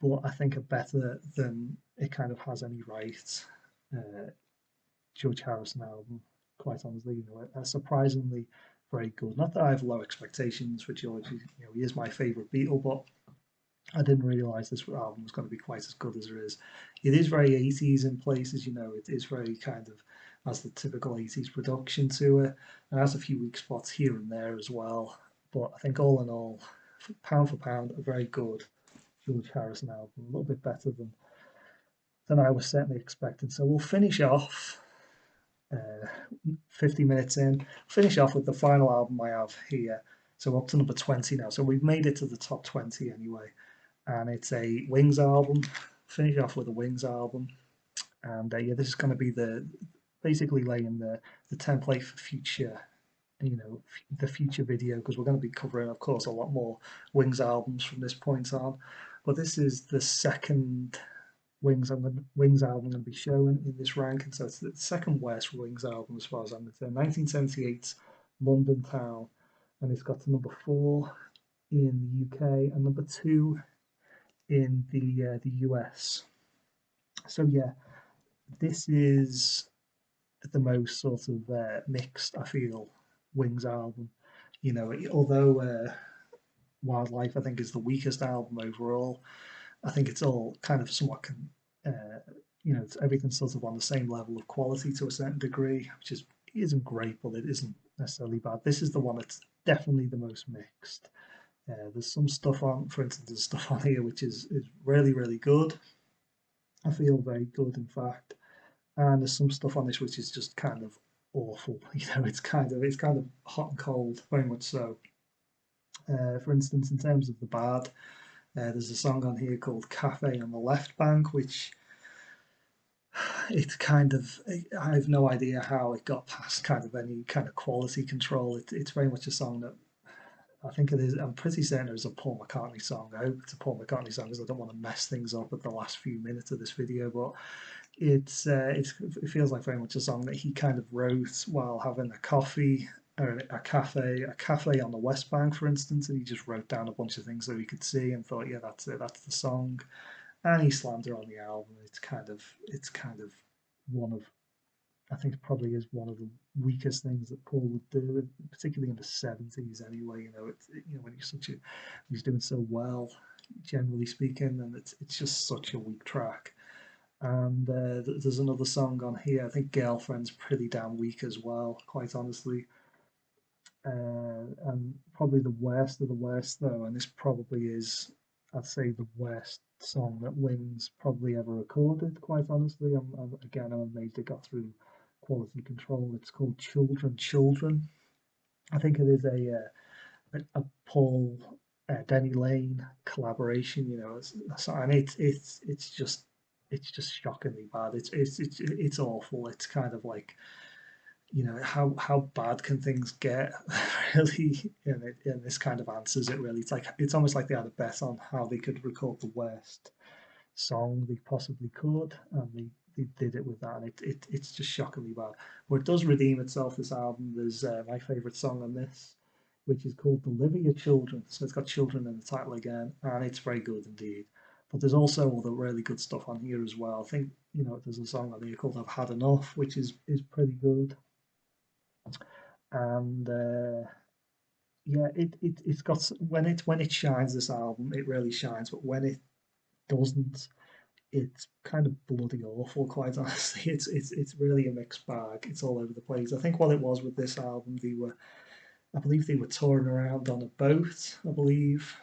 but I think a better than it kind of has any right. Uh, George Harrison album, quite honestly. A surprisingly very good. Not that I have low expectations for George. He is my favourite Beatle, but I didn't realise this album was going to be quite as good as it is. It is very 80s in places. It is very kind of has the typical 80s production to it, and has a few weak spots here and there as well. But I think all in all, pound for pound, a very good George Harrison album. A little bit better than I was certainly expecting. So we'll finish off 50 minutes in. Finish off with the final album I have here. So up to number 20 now. So we've made it to the top 20 anyway. And it's a Wings album. Finish off with a Wings album. And yeah, this is going to be the basically laying the template for future, the future video, because we're going to be covering, of course, a lot more Wings albums from this point on. But this is the second Wings album I'm going to be showing in this ranking. So it's the second worst Wings album as far as I'm concerned. 1978's London Town, and it's got to number 4 in the UK and number 2 in the US. So yeah, this is the most sort of mixed, I feel, Wings album. Although Wildlife I think is the weakest album overall, I think it's all kind of somewhat, it's everything's sort of on the same level of quality to a certain degree, which isn't great, but it isn't necessarily bad. This is the one that's definitely the most mixed. There's some stuff on, for instance, there's stuff on here which is really, really good. I feel very good, in fact, and there's some stuff on this which is just kind of awful. It's kind of hot and cold, very much so. For instance, in terms of the bad, there's a song on here called Cafe on the Left Bank, which it's kind of, I have no idea how it got past kind of any kind of quality control. It's very much a song that I think it is. I'm pretty certain it's a Paul McCartney song. I hope it's a Paul McCartney song because I don't want to mess things up at the last few minutes of this video. But it feels like very much a song that he kind of wrote while having a coffee or a cafe on the West Bank, for instance, and he just wrote down a bunch of things that he could see and thought, yeah, that's it, that's the song. And he slammed her on the album. It's kind of one of, I think it probably is one of the weakest things that Paul would do, particularly in the 70s anyway. When he's doing so well, generally speaking, and it's just such a weak track. And there's another song on here. I think Girlfriend's pretty damn weak as well, quite honestly. And probably the worst of the worst, though, and this probably is, I'd say, the worst song that Wings probably ever recorded, quite honestly. I'm amazed it got through quality control. It's called Children, Children. I think it is a Paul Denny Lane collaboration, and it's just shockingly bad. It's awful. It's kind of like, how bad can things get, really? And this kind of answers it really. It's almost like they had a bet on how they could record the worst song they possibly could, and they did it with that, and it's just shockingly bad. But it does redeem itself, this album. There's my favourite song on this, which is called Deliver Your Children. So it's got children in the title again, and it's very good indeed. But there's also other really good stuff on here as well. I think, there's a song on here called I've Had Enough, which is pretty good. And yeah, it's got when it shines, this album, it really shines, but when it doesn't, it's kind of bloody awful, quite honestly. It's really a mixed bag. It's all over the place. I think what it was with this album, I believe they were touring around on a boat, I believe,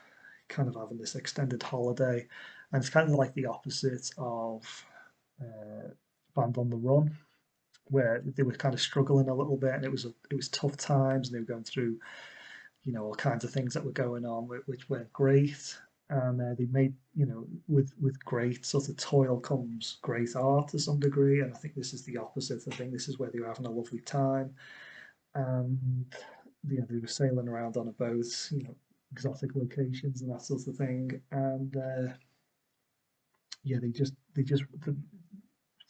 kind of having this extended holiday, and it's kind of like the opposite of uh, Band on the Run, where they were kind of struggling a little bit, and it was tough times, and they were going through, all kinds of things that were going on, which weren't great. And they made, with great sort of toil comes great art to some degree. And I think this is the opposite. I think this is where they were having a lovely time. And, they were sailing around on a boat, exotic locations and that sort of thing. And yeah,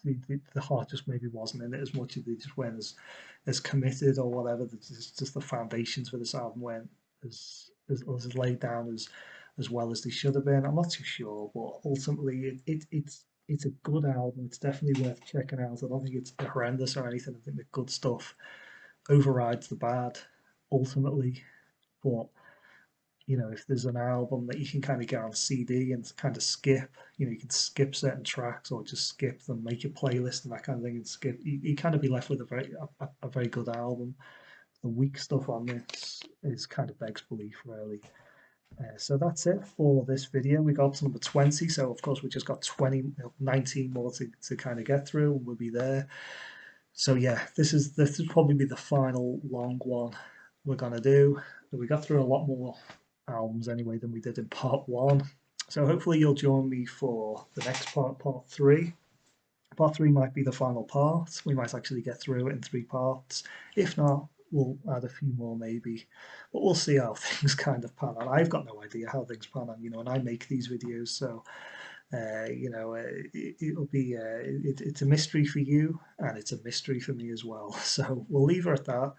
the heart just maybe wasn't in it as much. They just weren't as committed or whatever. Just the foundations for this album weren't as laid down as well as they should have been. I'm not too sure, but ultimately it's a good album. It's definitely worth checking out. I don't think it's horrendous or anything. I think the good stuff overrides the bad ultimately. But if there's an album that you can kind of get on CD and kind of skip, you can skip certain tracks or just skip them, make your playlist and that kind of thing, and skip. You kind of be left with a very good album. The weak stuff on this is kind of begs belief, really. So that's it for this video. We got up to number 20, so of course we just got 19 more to kind of get through, and we'll be there. So yeah, this is probably be the final long one we're gonna do. We got through a lot more albums anyway than we did in part one. So hopefully you'll join me for the next part three. Part three might be the final part. We might actually get through it in three parts. If not, we'll add a few more maybe. But we'll see how things kind of pan out. I've got no idea how things pan out, and I make these videos, so it'll be it's a mystery for you, and it's a mystery for me as well. So we'll leave her at that.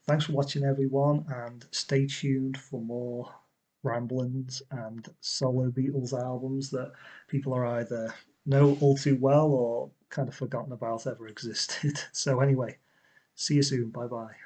Thanks for watching, everyone, and stay tuned for more ramblings and solo Beatles albums that people are either know all too well or kind of forgotten about ever existed. So anyway, see you soon. Bye bye.